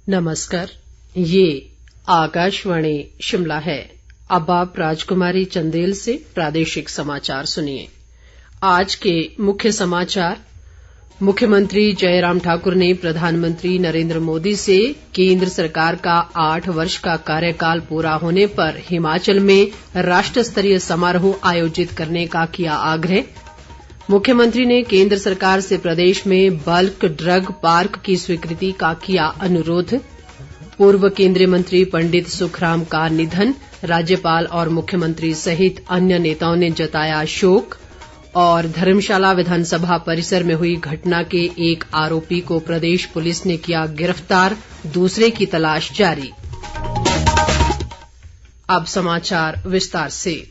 नमस्कार, ये आकाशवाणी शिमला है। अब आप राजकुमारी चंदेल से प्रादेशिक समाचार सुनिए। आज के मुख्य समाचार। मुख्यमंत्री जयराम ठाकुर ने प्रधानमंत्री नरेंद्र मोदी से केंद्र सरकार का 8 वर्ष का कार्यकाल पूरा होने पर हिमाचल में राष्ट्र स्तरीय समारोह आयोजित करने का किया आग्रह। मुख्यमंत्री ने केंद्र सरकार से प्रदेश में बल्क ड्रग पार्क की स्वीकृति का किया अनुरोध। पूर्व केंद्रीय मंत्री पंडित सुखराम का निधन, राज्यपाल और मुख्यमंत्री सहित अन्य नेताओं ने जताया शोक। और धर्मशाला विधानसभा परिसर में हुई घटना के एक आरोपी को प्रदेश पुलिस ने किया गिरफ्तार, दूसरे की तलाश जारी। अब समाचार विस्तार से।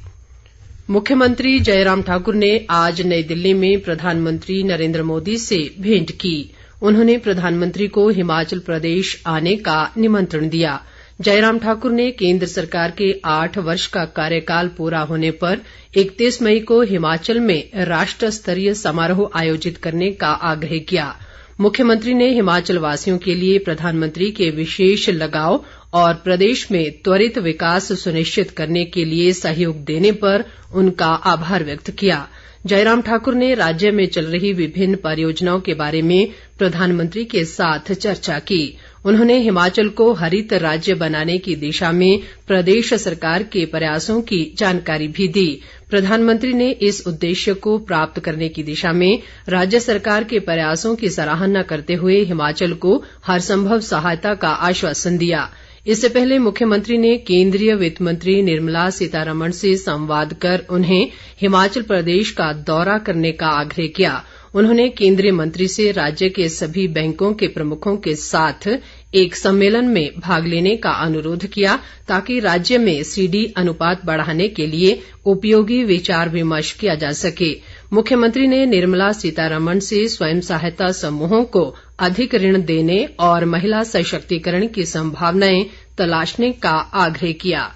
मुख्यमंत्री जयराम ठाकुर ने आज नई दिल्ली में प्रधानमंत्री नरेंद्र मोदी से भेंट की। उन्होंने प्रधानमंत्री को हिमाचल प्रदेश आने का निमंत्रण दिया। जयराम ठाकुर ने केंद्र सरकार के 8 वर्ष का कार्यकाल पूरा होने पर 31 मई को हिमाचल में राष्ट्र स्तरीय समारोह आयोजित करने का आग्रह किया। मुख्यमंत्री ने हिमाचल वासियों के लिए प्रधानमंत्री के विशेष लगाव और प्रदेश में त्वरित विकास सुनिश्चित करने के लिए सहयोग देने पर उनका आभार व्यक्त किया। जयराम ठाकुर ने राज्य में चल रही विभिन्न परियोजनाओं के बारे में प्रधानमंत्री के साथ चर्चा की। उन्होंने हिमाचल को हरित राज्य बनाने की दिशा में प्रदेश सरकार के प्रयासों की जानकारी भी दी। प्रधानमंत्री ने इस उद्देश्य को प्राप्त करने की दिशा में राज्य सरकार के प्रयासों की सराहना करते हुए हिमाचल को हर संभव सहायता का आश्वासन दिया। इससे पहले मुख्यमंत्री ने केंद्रीय वित्त मंत्री निर्मला सीतारमण से संवाद कर उन्हें हिमाचल प्रदेश का दौरा करने का आग्रह किया। उन्होंने केंद्रीय मंत्री से राज्य के सभी बैंकों के प्रमुखों के साथ एक सम्मेलन में भाग लेने का अनुरोध किया ताकि राज्य में सीडी अनुपात बढ़ाने के लिए उपयोगी विचार विमर्श किया जा सके। मुख्यमंत्री ने निर्मला सीतारमण से स्वयं सहायता समूहों को अधिक ऋण देने और महिला सशक्तिकरण की संभावनाएं तलाशने का आग्रह किया।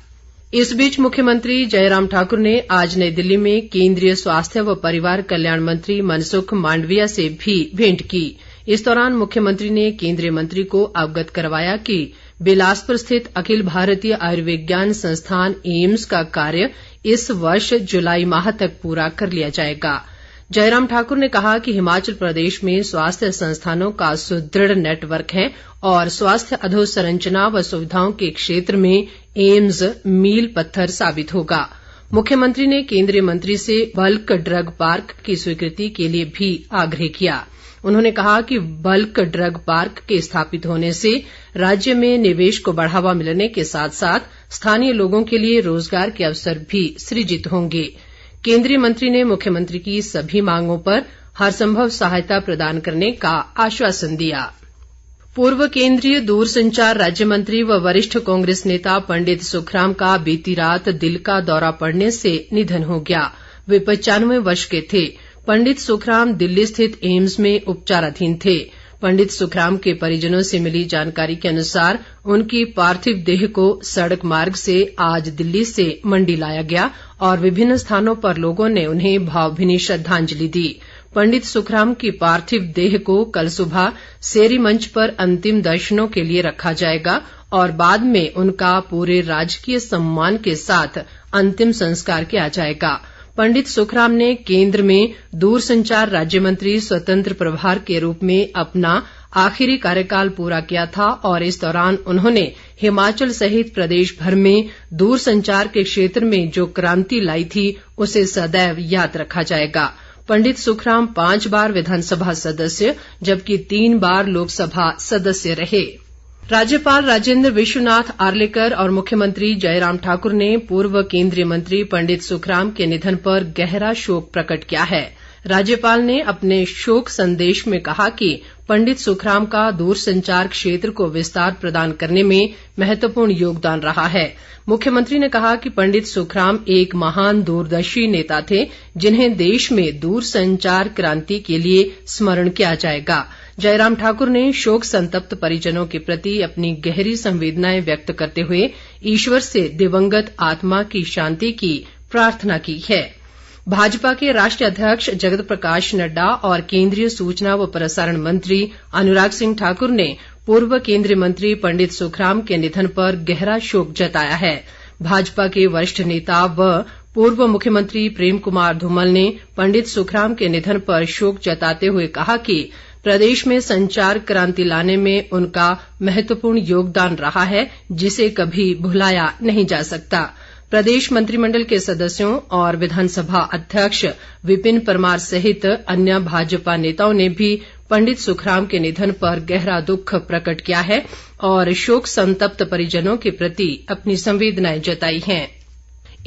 इस बीच मुख्यमंत्री जयराम ठाकुर ने आज नई दिल्ली में केंद्रीय स्वास्थ्य व परिवार कल्याण मंत्री मनसुख मांडविया से भी भेंट की। इस दौरान मुख्यमंत्री ने केंद्रीय मंत्री को अवगत करवाया कि बिलासपुर स्थित अखिल भारतीय आयुर्विज्ञान संस्थान एम्स का कार्य इस वर्ष जुलाई माह तक पूरा कर लिया जाएगा। जयराम ठाकुर ने कहा कि हिमाचल प्रदेश में स्वास्थ्य संस्थानों का सुदृढ़ नेटवर्क है और स्वास्थ्य अधोसंरचना व सुविधाओं के क्षेत्र में एम्स मील पत्थर साबित होगा। मुख्यमंत्री ने केंद्रीय मंत्री से बल्क ड्रग पार्क की स्वीकृति के लिए भी आग्रह किया। उन्होंने कहा कि बल्क ड्रग पार्क के स्थापित होने से राज्य में निवेश को बढ़ावा मिलने के साथ साथ स्थानीय लोगों के लिए रोजगार के अवसर भी सृजित होंगे। केंद्रीय मंत्री ने मुख्यमंत्री की सभी मांगों पर हर संभव सहायता प्रदान करने का आश्वासन दिया। पूर्व केंद्रीय दूरसंचार राज्य मंत्री व वरिष्ठ कांग्रेस नेता पंडित सुखराम का बीती रात दिल का दौरा पड़ने से निधन हो गया। वे 95 वर्ष के थे। पंडित सुखराम दिल्ली स्थित एम्स में उपचाराधीन थे। पंडित सुखराम के परिजनों से मिली जानकारी के अनुसार उनकी पार्थिव देह को सड़क मार्ग से आज दिल्ली से मंडी लाया गया और विभिन्न स्थानों पर लोगों ने उन्हें भावभीनी श्रद्धांजलि दी। पंडित सुखराम की पार्थिव देह को कल सुबह सेरी मंच पर अंतिम दर्शनों के लिए रखा जाएगा और बाद में उनका पूरे राजकीय सम्मान के साथ अंतिम संस्कार किया जाएगा। पंडित सुखराम ने केंद्र में दूरसंचार राज्य मंत्री स्वतंत्र प्रभार के रूप में अपना आखिरी कार्यकाल पूरा किया था और इस दौरान उन्होंने हिमाचल सहित प्रदेश भर में दूरसंचार के क्षेत्र में जो क्रांति लाई थी उसे सदैव याद रखा जाएगा। पंडित सुखराम 5 बार विधानसभा सदस्य जबकि 3 बार लोकसभा सदस्य रहे। राज्यपाल राजेंद्र विश्वनाथ आर्लेकर और मुख्यमंत्री जयराम ठाकुर ने पूर्व केंद्रीय मंत्री पंडित सुखराम के निधन पर गहरा शोक प्रकट किया है। राज्यपाल ने अपने शोक संदेश में कहा कि पंडित सुखराम का दूरसंचार क्षेत्र को विस्तार प्रदान करने में महत्वपूर्ण योगदान रहा है। मुख्यमंत्री ने कहा कि पंडित सुखराम एक महान दूरदर्शी नेता थे जिन्हें देश में दूरसंचार क्रांति के लिए स्मरण किया जाएगा। जयराम ठाकुर ने शोक संतप्त परिजनों के प्रति अपनी गहरी संवेदनाएं व्यक्त करते हुए ईश्वर से दिवंगत आत्मा की शांति की प्रार्थना की है। भाजपा के राष्ट्रीय अध्यक्ष जगत प्रकाश नड्डा और केंद्रीय सूचना व प्रसारण मंत्री अनुराग सिंह ठाकुर ने पूर्व केंद्रीय मंत्री पंडित सुखराम के निधन पर गहरा शोक जताया है। भाजपा के वरिष्ठ नेता व पूर्व मुख्यमंत्री प्रेम कुमार धूमल ने पंडित सुखराम के निधन पर शोक जताते हुए कहा कि प्रदेश में संचार क्रांति लाने में उनका महत्वपूर्ण योगदान रहा है, जिसे कभी भुलाया नहीं जा सकता। प्रदेश मंत्रिमंडल के सदस्यों और विधानसभा अध्यक्ष विपिन परमार सहित अन्य भाजपा नेताओं ने भी पंडित सुखराम के निधन पर गहरा दुख प्रकट किया है और शोक संतप्त परिजनों के प्रति अपनी संवेदनाएं जताई हैं।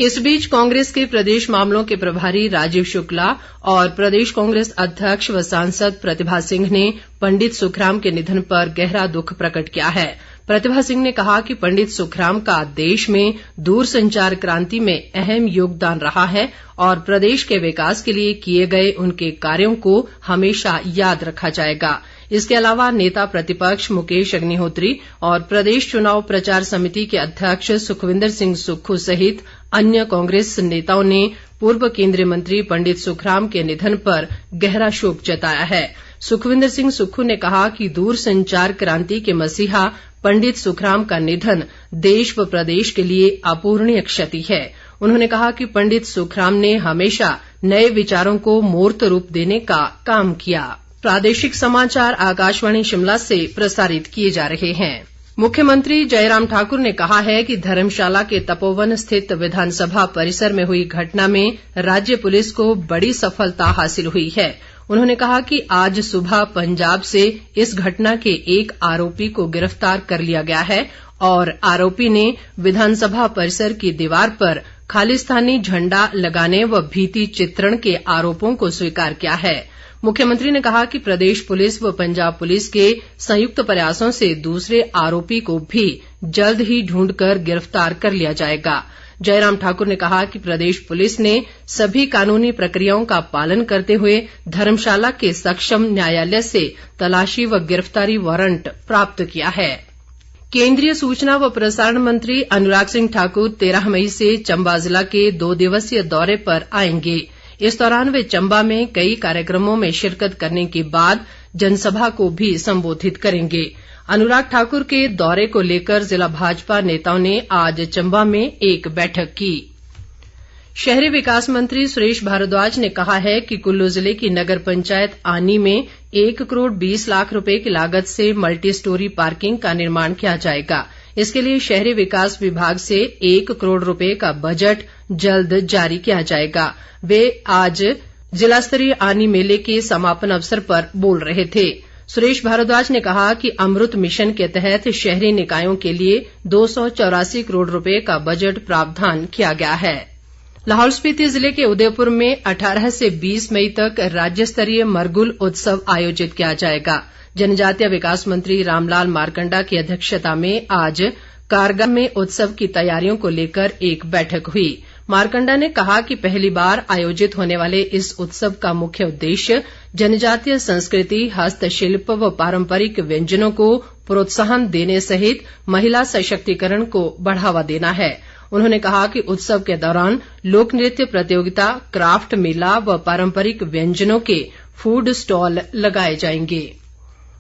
इस बीच कांग्रेस के प्रदेश मामलों के प्रभारी राजीव शुक्ला और प्रदेश कांग्रेस अध्यक्ष व सांसद प्रतिभा सिंह ने पंडित सुखराम के निधन पर गहरा दुख प्रकट किया है। प्रतिभा सिंह ने कहा कि पंडित सुखराम का देश में दूरसंचार क्रांति में अहम योगदान रहा है और प्रदेश के विकास के लिए किए गए उनके कार्यों को हमेशा याद रखा जाएगा। इसके अलावा नेता प्रतिपक्ष मुकेश अग्निहोत्री और प्रदेश चुनाव प्रचार समिति के अध्यक्ष सुखविंदर सिंह सुक्खू सहित अन्य कांग्रेस नेताओं ने पूर्व केंद्रीय मंत्री पंडित सुखराम के निधन पर गहरा शोक जताया है। सुखविंदर सिंह सुक्खू ने कहा कि दूरसंचार क्रांति के मसीहा पंडित सुखराम का निधन देश व प्रदेश के लिए अपूरणीय क्षति है। उन्होंने कहा कि पंडित सुखराम ने हमेशा नए विचारों को मूर्त रूप देने का काम किया। प्रादेशिक समाचार आकाशवाणी शिमला से प्रसारित किए जा रहे हैं। मुख्यमंत्री जयराम ठाकुर ने कहा है कि धर्मशाला के तपोवन स्थित विधानसभा परिसर में हुई घटना में राज्य पुलिस को बड़ी सफलता हासिल हुई है। उन्होंने कहा कि आज सुबह पंजाब से इस घटना के एक आरोपी को गिरफ्तार कर लिया गया है और आरोपी ने विधानसभा परिसर की दीवार पर खालिस्तानी झंडा लगाने व भीति चित्रण के आरोपों को स्वीकार किया है। मुख्यमंत्री ने कहा कि प्रदेश पुलिस व पंजाब पुलिस के संयुक्त प्रयासों से दूसरे आरोपी को भी जल्द ही ढूंढकर गिरफ्तार कर लिया जाएगा। जयराम ठाकुर ने कहा कि प्रदेश पुलिस ने सभी कानूनी प्रक्रियाओं का पालन करते हुए धर्मशाला के सक्षम न्यायालय से तलाशी व गिरफ्तारी वारंट प्राप्त किया है। केंद्रीय सूचना व प्रसारण मंत्री अनुराग सिंह ठाकुर 13 मई से चंबा जिला के 2 दिवसीय दौरे पर आएंगे। इस दौरान वे चंबा में कई कार्यक्रमों में शिरकत करने के बाद जनसभा को भी संबोधित करेंगे। अनुराग ठाकुर के दौरे को लेकर जिला भाजपा नेताओं ने आज चंबा में एक बैठक की। शहरी विकास मंत्री सुरेश भारद्वाज ने कहा है कि कुल्लू जिले की नगर पंचायत आनी में 1 करोड़ 20 लाख रुपए की लागत से मल्टी स्टोरी पार्किंग का निर्माण किया जाएगा। इसके लिए शहरी विकास विभाग से 1 करोड़ रुपए का बजट जल्द जारी किया जाएगा। वे आज जिला स्तरीय आनी मेले के समापन अवसर पर बोल रहे थे। सुरेश भारद्वाज ने कहा कि अमृत मिशन के तहत शहरी निकायों के लिए 284 करोड़ रुपए का बजट प्रावधान किया गया है। लाहौल स्पीति जिले के उदयपुर में 18 से 20 मई तक राज्य स्तरीय मरगुल उत्सव आयोजित किया जाएगा। जनजातीय विकास मंत्री रामलाल मारकंडा की अध्यक्षता में आज कारगा में उत्सव की तैयारियों को लेकर एक बैठक हुई। मारकंडा ने कहा कि पहली बार आयोजित होने वाले इस उत्सव का मुख्य उद्देश्य जनजातीय संस्कृति, हस्तशिल्प व पारंपरिक व्यंजनों को प्रोत्साहन देने सहित महिला सशक्तिकरण को बढ़ावा देना है। उन्होंने कहा कि उत्सव के दौरान लोक नृत्य प्रतियोगिता, क्राफ्ट मेला व पारंपरिक व्यंजनों के फूड स्टॉल लगाए जाएंगे।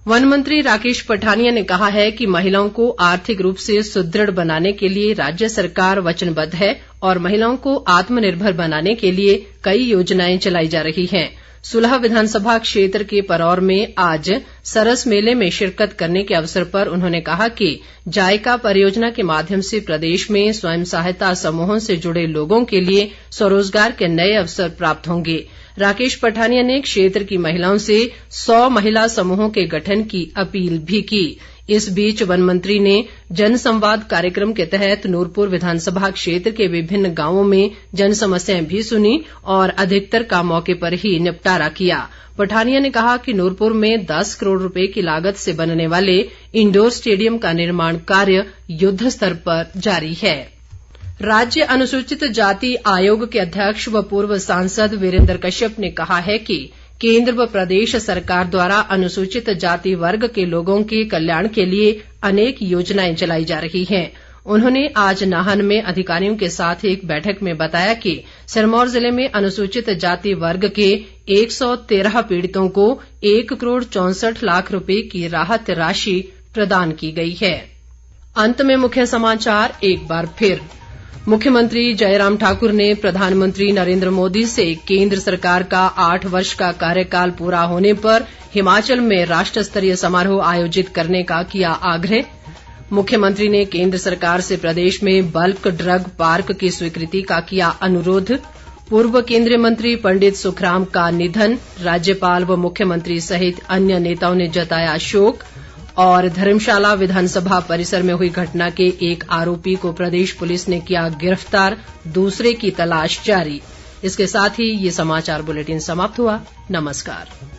वन मंत्री राकेश पठानिया ने कहा है कि महिलाओं को आर्थिक रूप से सुदृढ़ बनाने के लिए राज्य सरकार वचनबद्ध है और महिलाओं को आत्मनिर्भर बनाने के लिए कई योजनाएं चलाई जा रही हैं। सुलह विधानसभा क्षेत्र के परौर में आज सरस मेले में शिरकत करने के अवसर पर उन्होंने कहा कि जायका परियोजना के माध्यम से प्रदेश में स्वयं सहायता समूहों से जुड़े लोगों के लिए स्वरोजगार के नए अवसर प्राप्त होंगे। राकेश पठानिया ने क्षेत्र की महिलाओं से 100 महिला समूहों के गठन की अपील भी की। इस बीच वन मंत्री ने जन संवाद कार्यक्रम के तहत नूरपुर विधानसभा क्षेत्र के विभिन्न गांवों में जन समस्याएं भी सुनी और अधिकतर का मौके पर ही निपटारा किया। पठानिया ने कहा कि नूरपुर में 10 करोड़ रुपए की लागत से बनने वाले इंडोर स्टेडियम का निर्माण कार्य युद्ध स्तर पर जारी है। राज्य अनुसूचित जाति आयोग के अध्यक्ष व पूर्व सांसद वीरेंद्र कश्यप ने कहा है कि केंद्र व प्रदेश सरकार द्वारा अनुसूचित जाति वर्ग के लोगों के कल्याण के लिए अनेक योजनाएं चलाई जा रही हैं। उन्होंने आज नाहन में अधिकारियों के साथ एक बैठक में बताया कि सिरमौर जिले में अनुसूचित जाति वर्ग के 113 पीड़ितों को 1 करोड़ 64 लाख रुपए की राहत राशि प्रदान की गई है। अंत में मुख्य समाचार एक बार फिर। मुख्यमंत्री जयराम ठाकुर ने प्रधानमंत्री नरेंद्र मोदी से केंद्र सरकार का 8 वर्ष का कार्यकाल पूरा होने पर हिमाचल में राष्ट्र स्तरीय समारोह आयोजित करने का किया आग्रह। मुख्यमंत्री ने केंद्र सरकार से प्रदेश में बल्क ड्रग पार्क की स्वीकृति का किया अनुरोध। पूर्व केंद्रीय मंत्री पंडित सुखराम का निधन, राज्यपाल व मुख्यमंत्री सहित अन्य नेताओं ने जताया शोक। और धर्मशाला विधानसभा परिसर में हुई घटना के एक आरोपी को प्रदेश पुलिस ने किया गिरफ्तार, दूसरे की तलाश जारी। इसके साथ ही ये समाचार बुलेटिन समाप्त हुआ। नमस्कार।